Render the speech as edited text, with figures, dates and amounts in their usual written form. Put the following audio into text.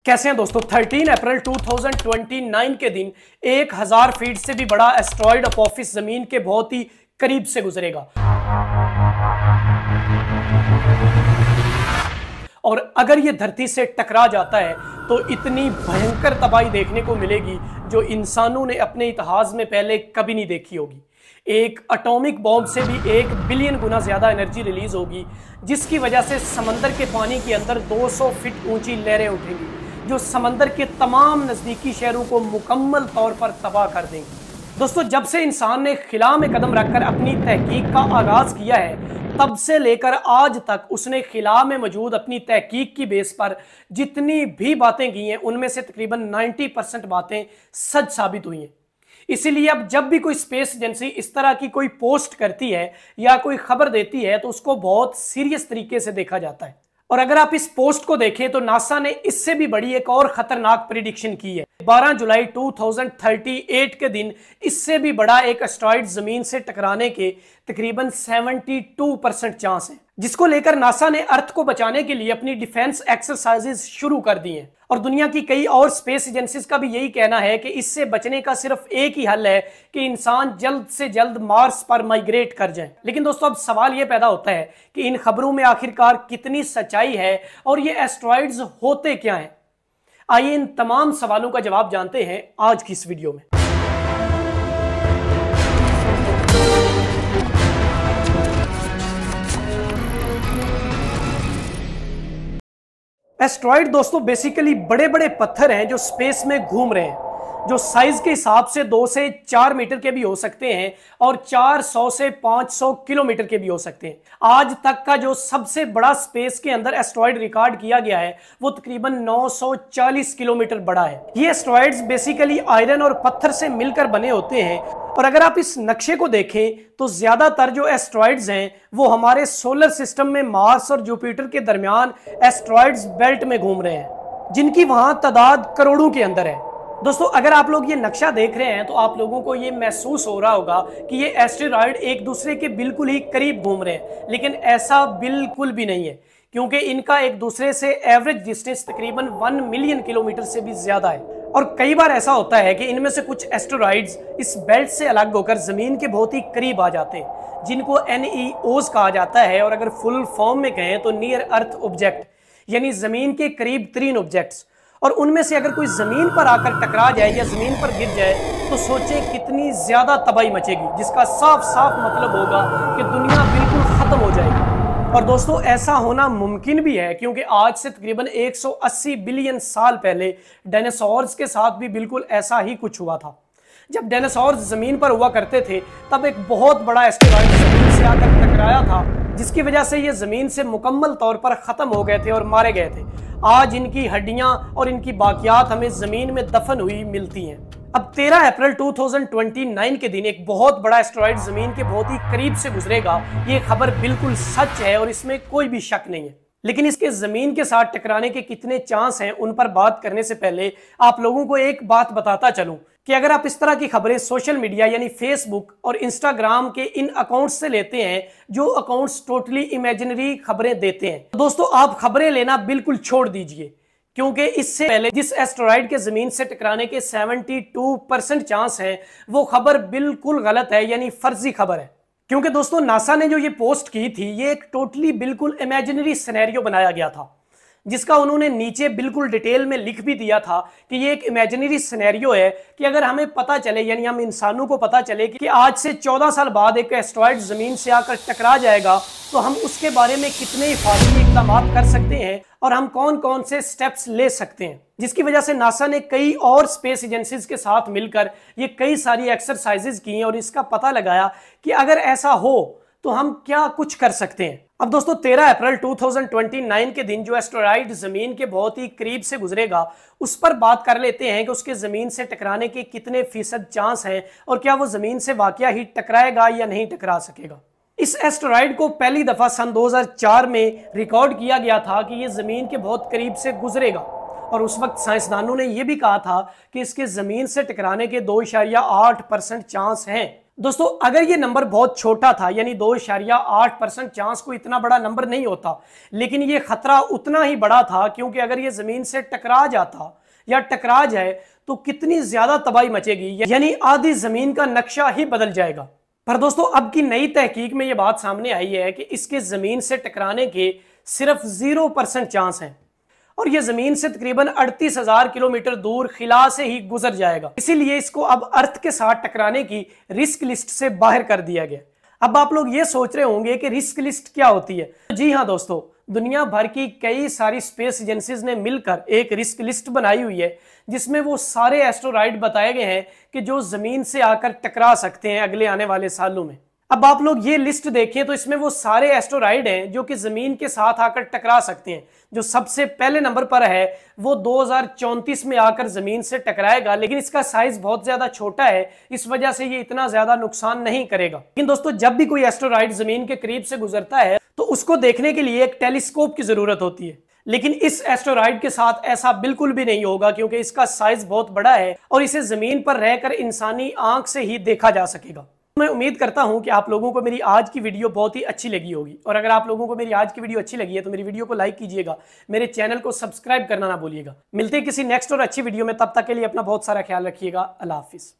कैसे हैं दोस्तों। 13 अप्रैल 2029 के दिन 1000 फीट से भी बड़ा एस्ट्रॉइड अपोफिस जमीन के बहुत ही करीब से गुजरेगा और अगर ये धरती से टकरा जाता है तो इतनी भयंकर तबाही देखने को मिलेगी जो इंसानों ने अपने इतिहास में पहले कभी नहीं देखी होगी। एक एटॉमिक बॉम्ब से भी 1 बिलियन गुना ज्यादा एनर्जी रिलीज होगी, जिसकी वजह से समंदर के पानी के अंदर 200 फीट ऊंची लहरें उठेंगी जो समंदर के तमाम नजदीकी शहरों को मुकम्मल तौर पर तबाह कर देंगी। दोस्तों, जब से इंसान ने खिला में कदम रखकर अपनी तहकीक का आगाज किया है, तब से लेकर आज तक उसने खिला में मौजूद अपनी तहकीक की बेस पर जितनी भी बातें की हैं, उनमें से तकरीबन 90% बातें सच साबित हुई हैं। इसीलिए अब जब भी कोई स्पेस एजेंसी इस तरह की कोई पोस्ट करती है या कोई खबर देती है तो उसको बहुत सीरियस तरीके से देखा जाता है। और अगर आप इस पोस्ट को देखें तो नासा ने इससे भी बड़ी एक और खतरनाक प्रेडिक्शन की है। 12 जुलाई 2038 के दिन इससे भी बड़ा एक एस्ट्रॉइड जमीन से टकराने के तकरीबन 72% चांस हैं, जिसको लेकर नासा ने अर्थ को बचाने के लिए अपनी डिफेंस एक्सरसाइजेस शुरू कर दी हैं। और दुनिया की कई और स्पेस एजेंसीज का भी यही कहना है कि इससे बचने का सिर्फ एक ही हल है कि इंसान जल्द से जल्द मार्स पर माइग्रेट कर जाए। लेकिन दोस्तों, अब सवाल यह पैदा होता है कि इन खबरों में आखिरकार कितनी सच्चाई है और ये एस्ट्रॉइड्स होते क्या हैं। आइए इन तमाम सवालों का जवाब जानते हैं आज की इस वीडियो में। एस्ट्रॉइड दोस्तों बेसिकली बड़े बड़े पत्थर हैं जो स्पेस में घूम रहे हैं, जो साइज के हिसाब से 2 से 4 मीटर के भी हो सकते हैं और 400 से 500 किलोमीटर के भी हो सकते हैं। आज तक का जो सबसे बड़ा स्पेस के अंदर एस्ट्रॉइड रिकॉर्ड किया गया है वो तकरीबन 940 किलोमीटर बड़ा है। ये एस्ट्रॉइड्स बेसिकली आयरन और पत्थर से मिलकर बने होते हैं। और अगर आप इस नक्शे को देखें तो ज्यादातर जो एस्ट्रॉइड्स हैं वो हमारे सोलर सिस्टम में मार्स और जुपिटर के दरमियान एस्ट्रॉइड्स बेल्ट में घूम रहे हैं, जिनकी वहां तादाद करोड़ों के अंदर है। दोस्तों, अगर आप लोग ये नक्शा देख रहे हैं तो आप लोगों को ये महसूस हो रहा होगा कि ये एस्टेरॉइड एक दूसरे के बिल्कुल ही करीब घूम रहे हैं, लेकिन ऐसा बिल्कुल भी नहीं है, क्योंकि इनका एक दूसरे से एवरेज डिस्टेंस तकरीबन 1 मिलियन किलोमीटर से भी ज्यादा है। और कई बार ऐसा होता है कि इनमें से कुछ एस्टेरॉइड्स इस बेल्ट से अलग होकर जमीन के बहुत ही करीब आ जाते हैं, जिनको NEOs कहा जाता है। और अगर फुल फॉर्म में कहें तो नियर अर्थ ऑब्जेक्ट, यानी जमीन के करीब तरीन ऑब्जेक्ट्स। और उनमें से अगर कोई जमीन पर आकर टकरा जाए या जमीन पर गिर जाए तो सोचें कितनी ज्यादा तबाही मचेगी, जिसका साफ साफ मतलब होगा कि दुनिया बिल्कुल खत्म हो जाएगी। और दोस्तों, ऐसा होना मुमकिन भी है क्योंकि आज से तकरीबन 180 बिलियन साल पहले डायनासोर्स के साथ भी बिल्कुल ऐसा ही कुछ हुआ था। जब डायनासोर्स जमीन पर हुआ करते थे तब एक बहुत बड़ा एस्टेरॉइड जमीन से आकर टकराया था, जिसकी वजह से ये जमीन से मुकम्मल तौर पर खत्म हो गए थे और मारे गए थे। आज इनकी हड्डियां और इनकी बाकियात हमें जमीन में दफन हुई मिलती हैं। अब 13 अप्रैल 2029 के दिन एक बहुत बड़ा एस्ट्रॉइड जमीन के बहुत ही करीब से गुजरेगा। ये खबर बिल्कुल सच है और इसमें कोई भी शक नहीं है। लेकिन इसके जमीन के साथ टकराने के कितने चांस हैं, उन पर बात करने से पहले आप लोगों को एक बात बताता चलूं कि अगर आप इस तरह की खबरें सोशल मीडिया यानी फेसबुक और इंस्टाग्राम के इन अकाउंट्स से लेते हैं, जो अकाउंट्स टोटली इमेजिनरी खबरें देते हैं, तो दोस्तों आप खबरें लेना बिल्कुल छोड़ दीजिए, क्योंकि इससे पहले जिस एस्टेरॉइड के जमीन से टकराने के 72% चांस हैं वो खबर बिल्कुल गलत है, यानी फर्जी खबर है। क्योंकि दोस्तों, नासा ने जो ये पोस्ट की थी ये एक टोटली बिल्कुल इमेजिनरी सिनेरियो बनाया गया था, जिसका उन्होंने नीचे बिल्कुल डिटेल में लिख भी दिया था कि ये एक इमेजिनरी सिनेरियो है कि अगर हमें पता चले, यानी हम इंसानों को पता चले कि आज से 14 साल बाद एक एस्ट्रॉइड जमीन से आकर टकरा जाएगा तो हम उसके बारे में कितने हिफाजती इक़दाम कर सकते हैं और हम कौन कौन से स्टेप्स ले सकते हैं। जिसकी वजह से नासा ने कई और स्पेस एजेंसीज के साथ मिलकर ये कई सारी एक्सरसाइजेज की और इसका पता लगाया कि अगर ऐसा हो तो हम क्या कुछ कर सकते हैं। अब दोस्तों, 13 अप्रैल 2029 के दिन जो एस्टेरॉइड जमीन के बहुत ही करीब से गुजरेगा उस पर बात कर लेते हैं कि उसके जमीन से टकराने के कितने फीसद चांस हैं और क्या वो जमीन से वाकया ही टकराएगा या नहीं टकरा सकेगा। इस एस्टेरॉइड को पहली दफा सन 2004 में रिकॉर्ड किया गया था कि ये जमीन के बहुत करीब से गुजरेगा और उस वक्त साइंसदानों ने यह भी कहा था कि इसके जमीन से टकराने के 2.8% चांस हैं। दोस्तों अगर ये नंबर बहुत छोटा था, यानी 2.8% चांस, को इतना बड़ा नंबर नहीं होता, लेकिन ये खतरा उतना ही बड़ा था, क्योंकि अगर ये जमीन से टकरा जाता या टकरा जाए तो कितनी ज्यादा तबाही मचेगी, यानी आधी जमीन का नक्शा ही बदल जाएगा। पर दोस्तों अब की नई तहकीक में यह बात सामने आई है कि इसके जमीन से टकराने के सिर्फ 0% चांस हैं और यह जमीन से तकरीबन 38,000 किलोमीटर दूर खिला से ही गुजर जाएगा। इसीलिए इसको अब अर्थ के साथ टकराने की रिस्क लिस्ट से बाहर कर दिया गया। अब आप लोग ये सोच रहे होंगे कि रिस्क लिस्ट क्या होती है। जी हाँ दोस्तों, दुनिया भर की कई सारी स्पेस एजेंसीज ने मिलकर एक रिस्क लिस्ट बनाई हुई है, जिसमें वो सारे एस्ट्रोराइड बताए गए हैं कि जो जमीन से आकर टकरा सकते हैं अगले आने वाले सालों में। अब आप लोग ये लिस्ट देखें तो इसमें वो सारे एस्ट्रोराइड हैं जो कि जमीन के साथ आकर टकरा सकते हैं। जो सबसे पहले नंबर पर है वो 2034 में आकर जमीन से टकराएगा, लेकिन इसका साइज बहुत ज्यादा छोटा है, इस वजह से ये इतना ज्यादा नुकसान नहीं करेगा। लेकिन दोस्तों जब भी कोई एस्ट्रोराइड जमीन के करीब से गुजरता है तो उसको देखने के लिए एक टेलीस्कोप की जरूरत होती है, लेकिन इस एस्ट्रोराइड के साथ ऐसा बिल्कुल भी नहीं होगा, क्योंकि इसका साइज बहुत बड़ा है और इसे जमीन पर रहकर इंसानी आंख से ही देखा जा सकेगा। मैं उम्मीद करता हूं कि आप लोगों को मेरी आज की वीडियो बहुत ही अच्छी लगी होगी, और अगर आप लोगों को मेरी आज की वीडियो अच्छी लगी है तो मेरी वीडियो को लाइक कीजिएगा, मेरे चैनल को सब्सक्राइब करना ना भूलिएगा। मिलते हैं किसी नेक्स्ट और अच्छी वीडियो में, तब तक के लिए अपना बहुत सारा ख्याल रखिएगा। अल्लाह हाफिज।